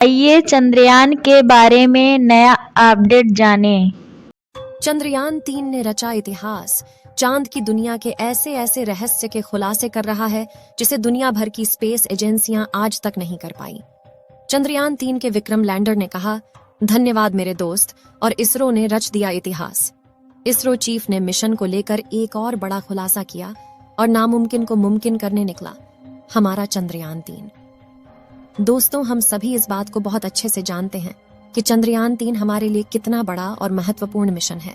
आइए चंद्रयान के बारे में नया अपडेट जानें। चंद्रयान 3 ने रचा इतिहास। चांद की दुनिया के ऐसे ऐसे रहस्य के खुलासे कर रहा है जिसे दुनिया भर की स्पेस एजेंसियां आज तक नहीं कर पाई। चंद्रयान 3 के विक्रम लैंडर ने कहा, धन्यवाद मेरे दोस्त, और इसरो ने रच दिया इतिहास। इसरो चीफ ने मिशन को लेकर एक और बड़ा खुलासा किया और नामुमकिन को मुमकिन करने निकला, हमारा चंद्रयान 3। दोस्तों, हम सभी इस बात को बहुत अच्छे से जानते हैं कि चंद्रयान 3 हमारे लिए कितना बड़ा और महत्वपूर्ण मिशन है,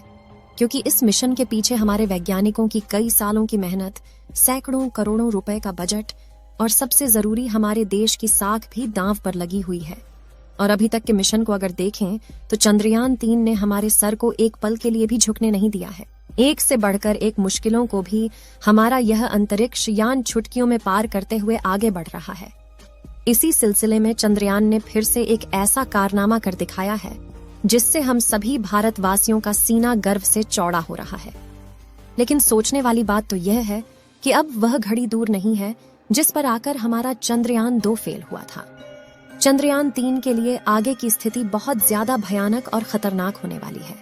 क्योंकि इस मिशन के पीछे हमारे वैज्ञानिकों की कई सालों की मेहनत, सैकड़ों करोड़ों रुपए का बजट और सबसे जरूरी हमारे देश की साख भी दांव पर लगी हुई है। और अभी तक के मिशन को अगर देखें तो चंद्रयान 3 ने हमारे सर को एक पल के लिए भी झुकने नहीं दिया है। एक से बढ़कर एक मुश्किलों को भी हमारा यह अंतरिक्ष यान चुटकियों में पार करते हुए आगे बढ़ रहा है। इसी सिलसिले में चंद्रयान ने फिर से एक ऐसा कारनामा कर दिखाया है जिससे हम सभी भारतवासियों का सीना गर्व से चौड़ा हो रहा है। लेकिन सोचने वाली बात तो यह है कि अब वह घड़ी दूर नहीं है जिस पर आकर हमारा चंद्रयान 2 फेल हुआ था। चंद्रयान 3 के लिए आगे की स्थिति बहुत ज्यादा भयानक और खतरनाक होने वाली है,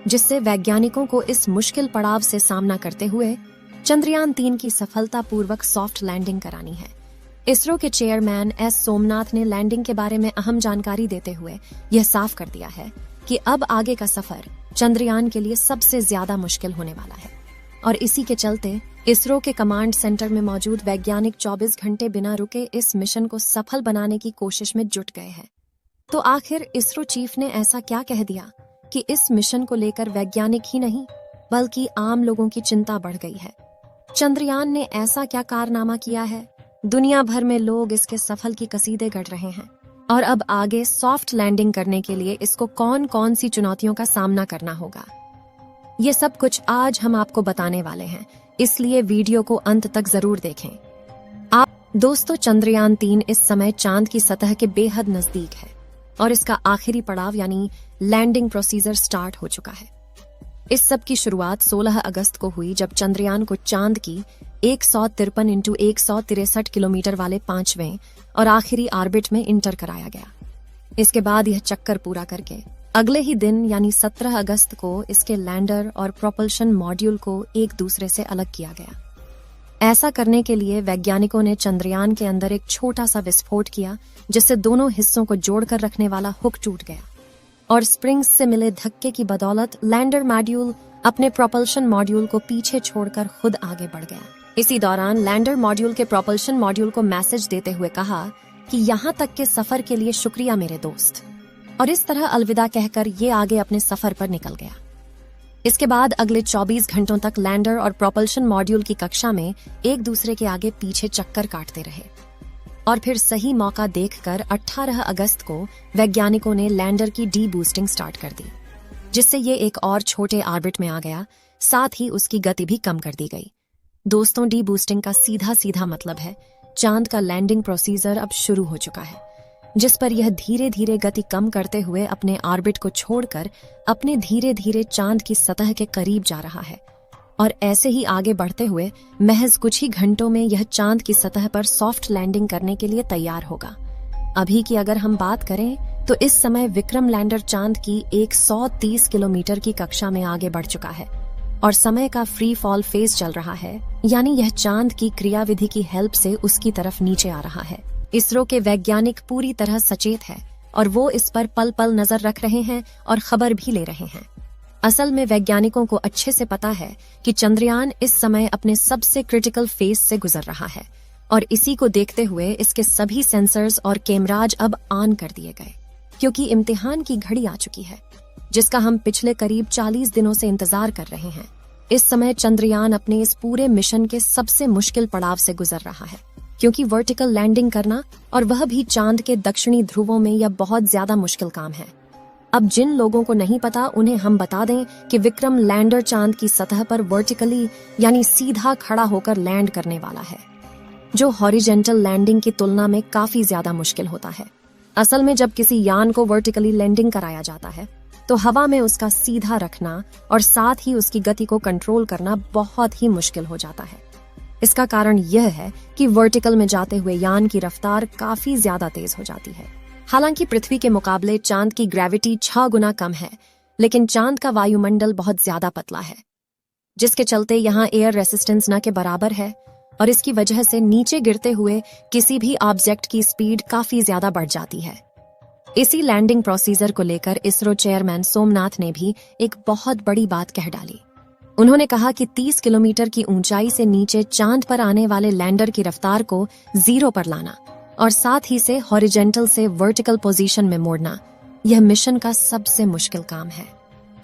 जिससे वैज्ञानिकों को इस मुश्किल पड़ाव से सामना करते हुए चंद्रयान 3 की सफलतापूर्वक सॉफ्ट लैंडिंग करानी है। इसरो के चेयरमैन एस सोमनाथ ने लैंडिंग के बारे में अहम जानकारी देते हुए यह साफ कर दिया है कि अब आगे का सफर चंद्रयान के लिए सबसे ज्यादा मुश्किल होने वाला है, और इसी के चलते इसरो के कमांड सेंटर में मौजूद वैज्ञानिक 24 घंटे बिना रुके इस मिशन को सफल बनाने की कोशिश में जुट गए हैं। तो आखिर इसरो चीफ ने ऐसा क्या कह दिया कि इस मिशन को लेकर वैज्ञानिक ही नहीं बल्कि आम लोगों की चिंता बढ़ गई है। चंद्रयान ने ऐसा क्या कारनामा किया है, दुनिया भर में लोग इसके सफल की कसीदे गढ़ रहे हैं, और अब आगे सॉफ्ट लैंडिंग करने के लिए इसको कौन कौन सी चुनौतियों का सामना करना होगा, ये सब कुछ आज हम आपको बताने वाले हैं, इसलिए वीडियो को अंत तक जरूर देखें। दोस्तों, चंद्रयान 3 इस समय चांद की सतह के बेहद नजदीक है और इसका आखिरी पड़ाव यानी लैंडिंग प्रोसीजर स्टार्ट हो चुका है। इस सब की शुरुआत 16 अगस्त को हुई जब चंद्रयान को चांद की 153 × 163 किलोमीटर वाले 5वें और आखिरी ऑर्बिट में इंटर कराया गया। इसके बाद यह चक्कर पूरा करके अगले ही दिन यानी 17 अगस्त को इसके लैंडर और प्रोपल्शन मॉड्यूल को एक दूसरे से अलग किया गया। ऐसा करने के लिए वैज्ञानिकों ने चंद्रयान के अंदर एक छोटा सा विस्फोट किया, जिससे दोनों हिस्सों को जोड़कर रखने वाला हुक टूट गया और स्प्रिंग्स से मिले धक्के की बदौलत लैंडर मॉड्यूल अपने प्रोपल्शन मॉड्यूल को पीछे छोड़कर खुद आगे बढ़ गया। इसी दौरान लैंडर मॉड्यूल के प्रोपल्शन मॉड्यूल को मैसेज देते हुए कहा कि यहाँ तक के सफर के लिए शुक्रिया मेरे दोस्त, और इस तरह अलविदा कहकर ये आगे अपने सफर पर निकल गया। इसके बाद अगले 24 घंटों तक लैंडर और प्रोपल्शन मॉड्यूल की कक्षा में एक दूसरे के आगे पीछे चक्कर काटते रहे, और फिर सही मौका देखकर 18 अगस्त को वैज्ञानिकों ने लैंडर की डी बूस्टिंग स्टार्ट कर दी, जिससे ये एक और छोटे ऑर्बिट में आ गया, साथ ही उसकी गति भी कम कर दी गई। दोस्तों, डी बूस्टिंग का सीधा सीधा मतलब है चांद का लैंडिंग प्रोसीजर अब शुरू हो चुका है, जिस पर यह धीरे धीरे गति कम करते हुए अपने ऑर्बिट को छोड़कर अपने धीरे धीरे चांद की सतह के करीब जा रहा है, और ऐसे ही आगे बढ़ते हुए महज कुछ ही घंटों में यह चांद की सतह पर सॉफ्ट लैंडिंग करने के लिए तैयार होगा। अभी की अगर हम बात करें तो इस समय विक्रम लैंडर चांद की 130 किलोमीटर की कक्षा में आगे बढ़ चुका है और समय का फ्री फॉल फेज चल रहा है, यानी यह चांद की क्रियाविधि की हेल्प से उसकी तरफ नीचे आ रहा है। इसरो के वैज्ञानिक पूरी तरह सचेत है और वो इस पर पल पल नजर रख रहे हैं और खबर भी ले रहे हैं। असल में वैज्ञानिकों को अच्छे से पता है कि चंद्रयान इस समय अपने सबसे क्रिटिकल फेज से गुजर रहा है, और इसी को देखते हुए इसके सभी सेंसर्स और कैमराज अब ऑन कर दिए गए, क्योंकि इम्तिहान की घड़ी आ चुकी है, जिसका हम पिछले करीब 40 दिनों से इंतजार कर रहे हैं। इस समय चंद्रयान अपने इस पूरे मिशन के सबसे मुश्किल पड़ाव से गुजर रहा है, क्योंकि वर्टिकल लैंडिंग करना, और वह भी चांद के दक्षिणी ध्रुवों में, यह बहुत ज्यादा मुश्किल काम है। अब जिन लोगों को नहीं पता उन्हें हम बता दें कि विक्रम लैंडर चांद की सतह पर वर्टिकली यानी सीधा खड़ा होकर लैंड करने वाला है, जो हॉरिजेंटल लैंडिंग की तुलना में काफी ज्यादा मुश्किल होता है। असल में जब किसी यान को वर्टिकली लैंडिंग कराया जाता है तो हवा में उसका सीधा रखना और साथ ही उसकी गति को कंट्रोल करना बहुत ही मुश्किल हो जाता है। इसका कारण यह है कि वर्टिकल में जाते हुए यान की रफ्तार काफी ज्यादा तेज हो जाती है, हालांकि पृथ्वी के मुकाबले चांद की ग्रेविटी 6 गुना कम है, लेकिन चांद का वायुमंडल बहुत ज्यादा पतला है, जिसके चलते यहाँ एयर रेसिस्टेंस न के बराबर है और इसकी वजह से नीचे गिरते हुए किसी भी ऑब्जेक्ट की स्पीड काफी ज्यादा बढ़ जाती है। इसी लैंडिंग प्रोसीजर को लेकर इसरो चेयरमैन सोमनाथ ने भी एक बहुत बड़ी बात कह डाली। उन्होंने कहा कि 30 किलोमीटर की ऊंचाई से नीचे चांद पर आने वाले लैंडर की रफ्तार को 0 पर लाना और साथ ही से हॉरिजेंटल से वर्टिकल पोजीशन में मोड़ना, यह मिशन का सबसे मुश्किल काम है।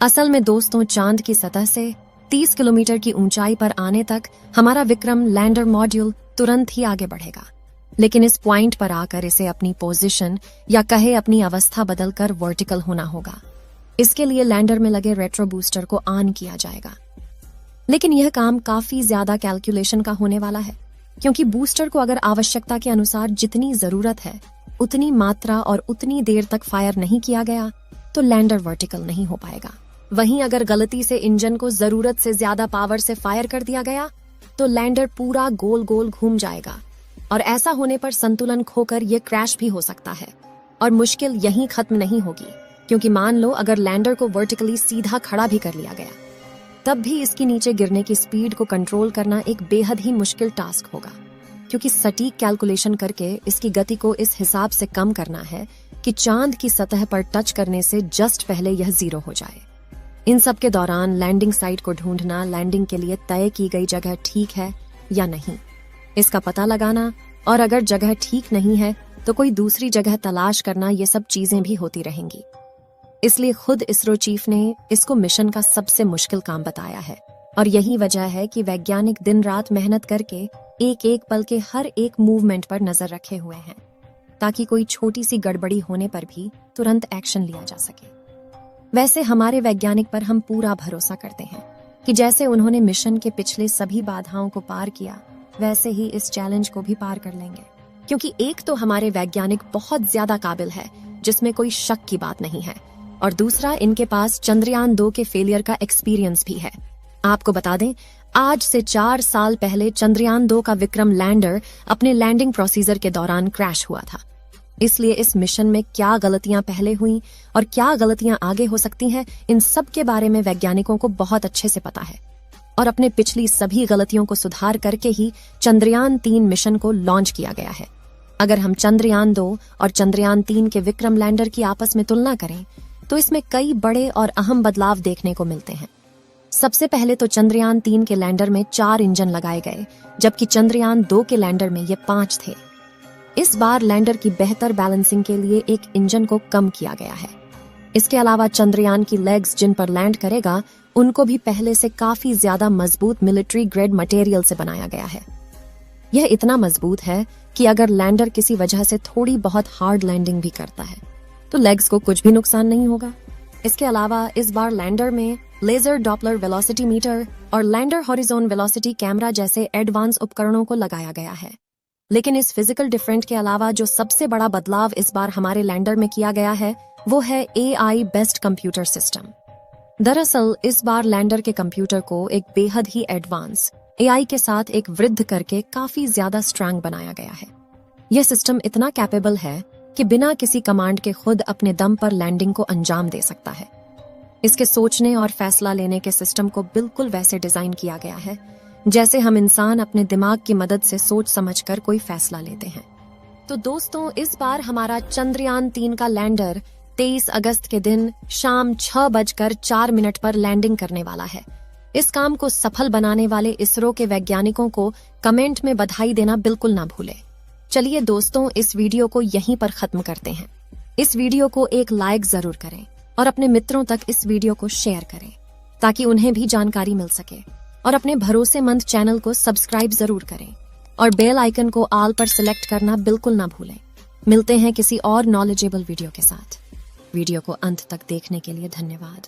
असल में दोस्तों, चांद की सतह से 30 किलोमीटर की ऊंचाई पर आने तक हमारा विक्रम लैंडर मॉड्यूल तुरंत ही आगे बढ़ेगा, लेकिन इस पॉइंट पर आकर इसे अपनी पोजीशन या कहे अपनी अवस्था बदलकर वर्टिकल होना होगा। इसके लिए लैंडर में लगे रेट्रो बूस्टर को ऑन किया जाएगा, लेकिन यह काम काफी ज्यादा कैलकुलेशन का होने वाला है, क्योंकि बूस्टर को अगर आवश्यकता के अनुसार जितनी जरूरत है उतनी मात्रा और उतनी देर तक फायर नहीं किया गया तो लैंडर वर्टिकल नहीं हो पाएगा। वहीं अगर गलती से इंजन को जरूरत से ज्यादा पावर से फायर कर दिया गया तो लैंडर पूरा गोल गोल घूम जाएगा और ऐसा होने पर संतुलन खोकर यह क्रैश भी हो सकता है। और मुश्किल यहीं खत्म नहीं होगी, क्योंकि मान लो अगर लैंडर को वर्टिकली सीधा खड़ा भी कर लिया गया, तब भी इसकी नीचे गिरने की स्पीड को कंट्रोल करना एक बेहद ही मुश्किल टास्क होगा, क्योंकि सटीक कैलकुलेशन करके इसकी गति को इस हिसाब से कम करना है कि चांद की सतह पर टच करने से जस्ट पहले यह 0 हो जाए। इन सब के दौरान लैंडिंग साइट को ढूंढना, लैंडिंग के लिए तय की गई जगह ठीक है या नहीं, इसका पता लगाना, और अगर जगह ठीक नहीं है तो कोई दूसरी जगह तलाश करना, ये सब चीजें भी होती रहेंगी। इसलिए खुद इसरो चीफ ने इसको मिशन का सबसे मुश्किल काम बताया है, और यही वजह है कि वैज्ञानिक दिन रात मेहनत करके एक एक पल के हर एक मूवमेंट पर नजर रखे हुए हैं, ताकि कोई छोटी सी गड़बड़ी होने पर भी तुरंत एक्शन लिया जा सके। वैसे हमारे वैज्ञानिक पर हम पूरा भरोसा करते हैं कि जैसे उन्होंने मिशन के पिछले सभी बाधाओं को पार किया, वैसे ही इस चैलेंज को भी पार कर लेंगे, क्योंकि एक तो हमारे वैज्ञानिक बहुत ज्यादा काबिल है, जिसमें कोई शक की बात नहीं है, और दूसरा इनके पास चंद्रयान 2 के फेलियर का एक्सपीरियंस भी है। आपको बता दें, आज से 4 साल पहले चंद्रयान 2 का विक्रम लैंडर अपने लैंडिंग प्रोसीजर के दौरान क्रैश हुआ था। इसलिए इस मिशन में क्या गलतियां पहले हुई और क्या गलतियां आगे हो सकती हैं, इन सब के बारे में वैज्ञानिकों को बहुत अच्छे से पता है, और अपने पिछली सभी गलतियों को सुधार करके ही चंद्रयान 3 मिशन को लॉन्च किया गया है। अगर हम चंद्रयान 2 और चंद्रयान 3 के विक्रम लैंडर की आपस में तुलना करें तो इसमें कई बड़े और अहम बदलाव देखने को मिलते हैं। सबसे पहले तो चंद्रयान 3 के लैंडर में 4 इंजन लगाए गए, जबकि चंद्रयान 2 के लैंडर में ये 5 थे। इस बार लैंडर की बेहतर बैलेंसिंग के लिए एक इंजन को कम किया गया है। इसके अलावा चंद्रयान की लेग्स जिन पर लैंड करेगा, उनको भी पहले से काफी ज्यादा मजबूत मिलिट्री ग्रेड मटेरियल से बनाया गया है। यह इतना मजबूत है कि अगर लैंडर किसी वजह से थोड़ी बहुत हार्ड लैंडिंग भी करता है तो लेग्स को कुछ भी नुकसान नहीं होगा। इसके अलावा इस बार लैंडर में लेजर डॉपलर वेलोसिटी मीटर और लैंडर हॉरिजॉन वेलोसिटी कैमरा जैसे एडवांस उपकरणों को लगाया गया है। लेकिन इस फिजिकल डिफरेंट के अलावा जो सबसे बड़ा बदलाव इस बार हमारे लैंडर में किया गया है, वो है AI बेस्ड कंप्यूटर सिस्टम। दरअसल इस बार लैंडर के कंप्यूटर को एक बेहद ही एडवांस AI के साथ एक वृद्ध करके काफी ज्यादा स्ट्रांग बनाया गया है। यह सिस्टम इतना कैपेबल है कि बिना किसी कमांड के खुद अपने दम पर लैंडिंग को अंजाम दे सकता है। इसके सोचने और फैसला लेने के सिस्टम को बिल्कुल वैसे डिजाइन किया गया है जैसे हम इंसान अपने दिमाग की मदद से सोच समझकर कोई फैसला लेते हैं। तो दोस्तों, इस बार हमारा चंद्रयान 3 का लैंडर 23 अगस्त के दिन शाम 6:04 पर लैंडिंग करने वाला है। इस काम को सफल बनाने वाले इसरो के वैज्ञानिकों को कमेंट में बधाई देना बिल्कुल ना भूलें। चलिए दोस्तों, इस वीडियो को यहीं पर खत्म करते हैं। इस वीडियो को एक लाइक जरूर करें और अपने मित्रों तक इस वीडियो को शेयर करें, ताकि उन्हें भी जानकारी मिल सके, और अपने भरोसेमंद चैनल को सब्सक्राइब जरूर करें और बेल आइकन को ऑल पर सिलेक्ट करना बिल्कुल ना भूलें। मिलते हैं किसी और नॉलेजेबल वीडियो के साथ। वीडियो को अंत तक देखने के लिए धन्यवाद।